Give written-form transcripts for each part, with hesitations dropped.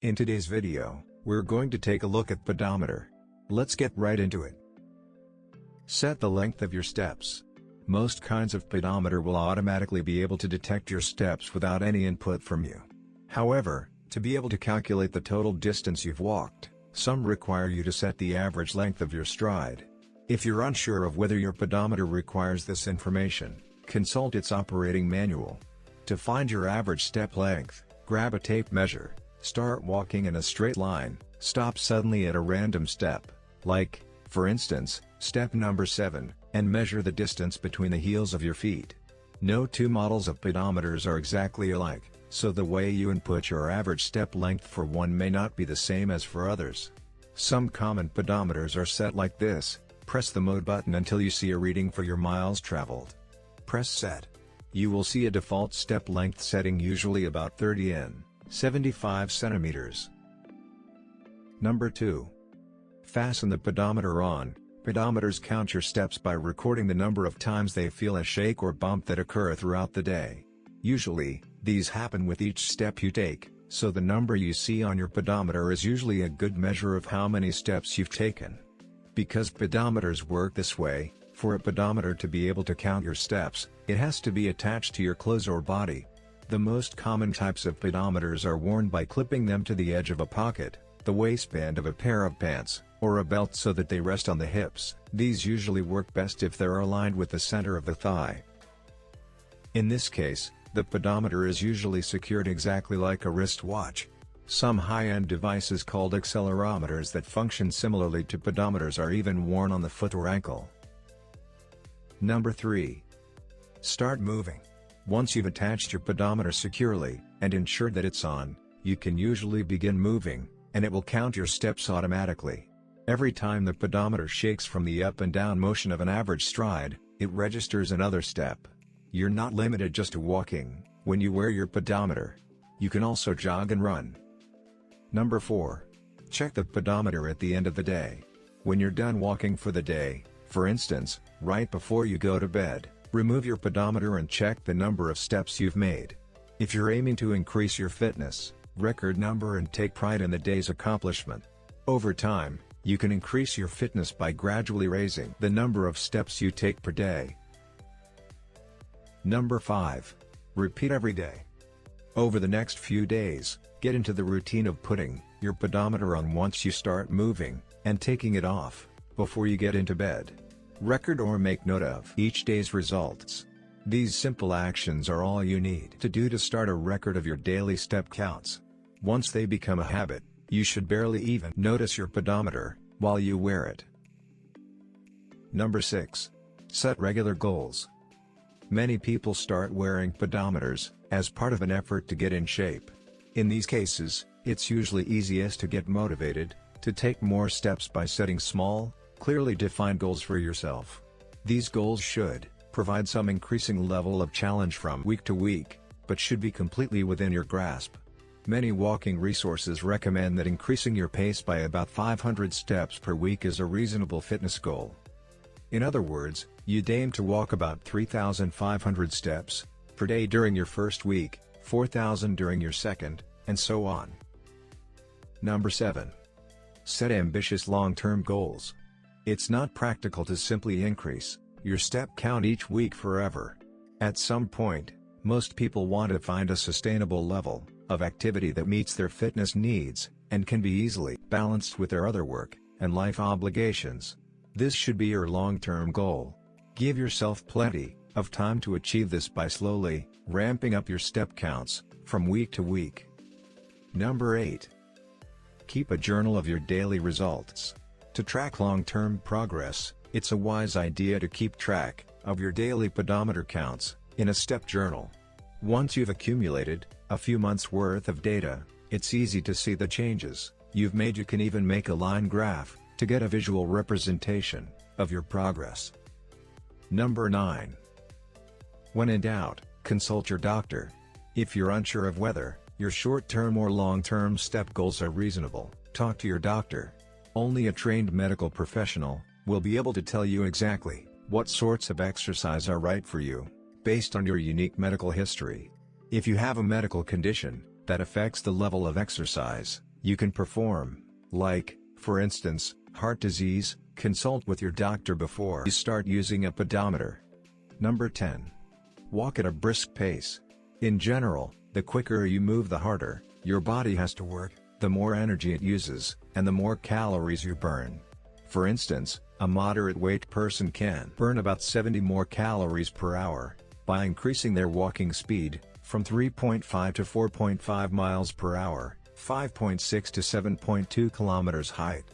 In today's video, we're going to take a look at pedometer. Let's get right into it. Set the length of your steps. Most kinds of pedometer will automatically be able to detect your steps without any input from you. However, to be able to calculate the total distance you've walked, some require you to set the average length of your stride. If you're unsure of whether your pedometer requires this information, consult its operating manual. To find your average step length, grab a tape measure, start walking in a straight line, stop suddenly at a random step, like, for instance, step number 7, and measure the distance between the heels of your feet. No two models of pedometers are exactly alike, so the way you input your average step length for one may not be the same as for others. Some common pedometers are set like this: press the mode button until you see a reading for your miles traveled. Press set. You will see a default step length setting, usually about 30 in, 75 centimeters. Number 2. Fasten the pedometer on. Pedometers count your steps by recording the number of times they feel a shake or bump that occur throughout the day. Usually, these happen with each step you take, so the number you see on your pedometer is usually a good measure of how many steps you've taken. Because pedometers work this way, for a pedometer to be able to count your steps, it has to be attached to your clothes or body. The most common types of pedometers are worn by clipping them to the edge of a pocket, the waistband of a pair of pants, or a belt so that they rest on the hips. These usually work best if they're aligned with the center of the thigh. In this case, the pedometer is usually secured exactly like a wristwatch. Some high-end devices called accelerometers that function similarly to pedometers are even worn on the foot or ankle. Number 3. Start moving. Once you've attached your pedometer securely, and ensured that it's on, you can usually begin moving, and it will count your steps automatically. Every time the pedometer shakes from the up and down motion of an average stride, it registers another step. You're not limited just to walking when you wear your pedometer. You can also jog and run. Number 4. Check the pedometer at the end of the day. When you're done walking for the day, for instance, right before you go to bed, remove your pedometer and check the number of steps you've made. If you're aiming to increase your fitness, record number and take pride in the day's accomplishment. Over time, you can increase your fitness by gradually raising the number of steps you take per day. Number 5. Repeat every day. Over the next few days, get into the routine of putting your pedometer on once you start moving, and taking it off before you get into bed. Record or make note of each day's results. These simple actions are all you need to do to start a record of your daily step counts. Once they become a habit, you should barely even notice your pedometer while you wear it. Number 6. Set regular goals. Many people start wearing pedometers as part of an effort to get in shape. In these cases, it's usually easiest to get motivated to take more steps by setting small, clearly defined goals for yourself. These goals should provide some increasing level of challenge from week to week, but should be completely within your grasp. Many walking resources recommend that increasing your pace by about 500 steps per week is a reasonable fitness goal. In other words, you'd aim to walk about 3,500 steps per day during your first week, 4,000 during your second, and so on. Number 7. Set ambitious long-term goals. It's not practical to simply increase your step count each week forever. At some point, most people want to find a sustainable level of activity that meets their fitness needs, and can be easily balanced with their other work and life obligations. This should be your long-term goal. Give yourself plenty of time to achieve this by slowly ramping up your step counts from week to week. Number 8. Keep a journal of your daily results. To track long-term progress, it's a wise idea to keep track of your daily pedometer counts in a step journal. Once you've accumulated a few months' worth of data, it's easy to see the changes you've made. You can even make a line graph to get a visual representation of your progress. Number 9. When in doubt, consult your doctor. If you're unsure of whether your short-term or long-term step goals are reasonable, talk to your doctor. Only a trained medical professional will be able to tell you exactly what sorts of exercise are right for you, based on your unique medical history. If you have a medical condition that affects the level of exercise you can perform, like, for instance, heart disease. Consult with your doctor before you start using a pedometer. Number 10. Walk at a brisk pace. In general, the quicker you move the harder your body has to work, the more energy it uses, and the more calories you burn. For instance, a moderate weight person can burn about 70 more calories per hour by increasing their walking speed from 3.5 to 4.5 miles per hour, 5.6 to 7.2 kilometers height.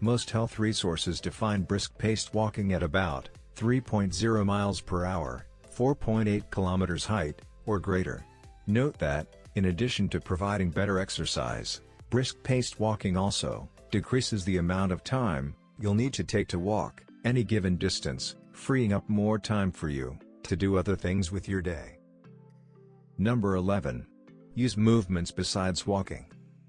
Most health resources define brisk-paced walking at about 3.0 miles per hour, 4.8 kilometers height, or greater. Note that, in addition to providing better exercise, brisk-paced walking also decreases the amount of time you'll need to take to walk any given distance, freeing up more time for you to do other things with your day. Number 11. Use movements besides walking.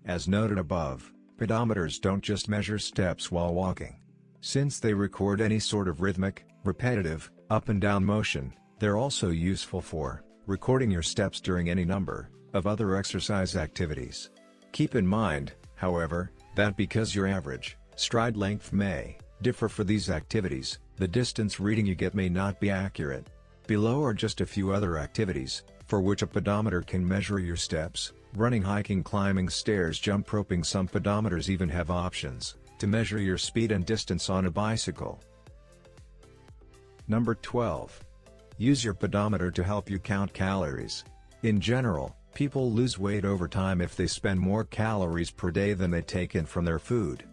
As noted above, pedometers don't just measure steps while walking. Since they record any sort of rhythmic, repetitive, up and down motion, they're also useful for recording your steps during any number of other exercise activities. Keep in mind, however, that because your average stride length may differ for these activities, the distance reading you get may not be accurate. Below are just a few other activities for which a pedometer can measure your steps: running, hiking, climbing stairs, jump roping. Some pedometers even have options to measure your speed and distance on a bicycle. Number 12. Use your pedometer to help you count calories. In general, people lose weight over time if they spend more calories per day than they take in from their food.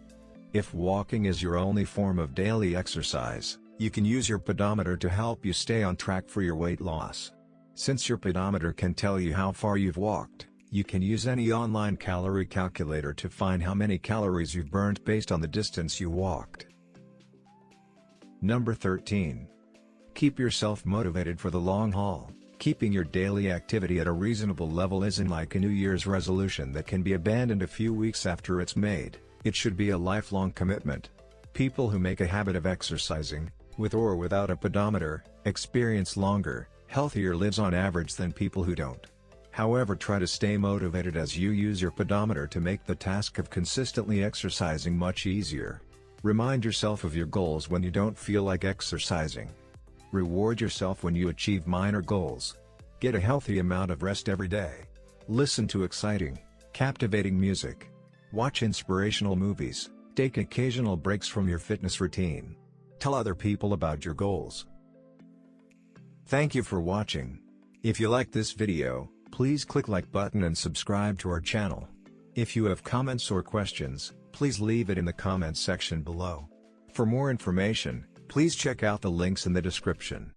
If walking is your only form of daily exercise, you can use your pedometer to help you stay on track for your weight loss. Since your pedometer can tell you how far you've walked, you can use any online calorie calculator to find how many calories you've burned based on the distance you walked. Number 13. Keep yourself motivated for the long haul. Keeping your daily activity at a reasonable level isn't like a New Year's resolution that can be abandoned a few weeks after it's made. It should be a lifelong commitment. People who make a habit of exercising, with or without a pedometer, experience longer, healthier lives on average than people who don't. However, try to stay motivated as you use your pedometer to make the task of consistently exercising much easier. Remind yourself of your goals when you don't feel like exercising. Reward yourself when you achieve minor goals. Get a healthy amount of rest every day. Listen to exciting, captivating music. Watch inspirational movies. Take occasional breaks from your fitness routine. Tell other people about your goals. Thank you for watching. If you like this video, please click like button and subscribe to our channel. If you have comments or questions, please leave it in the comments section below. For more information, please check out the links in the description.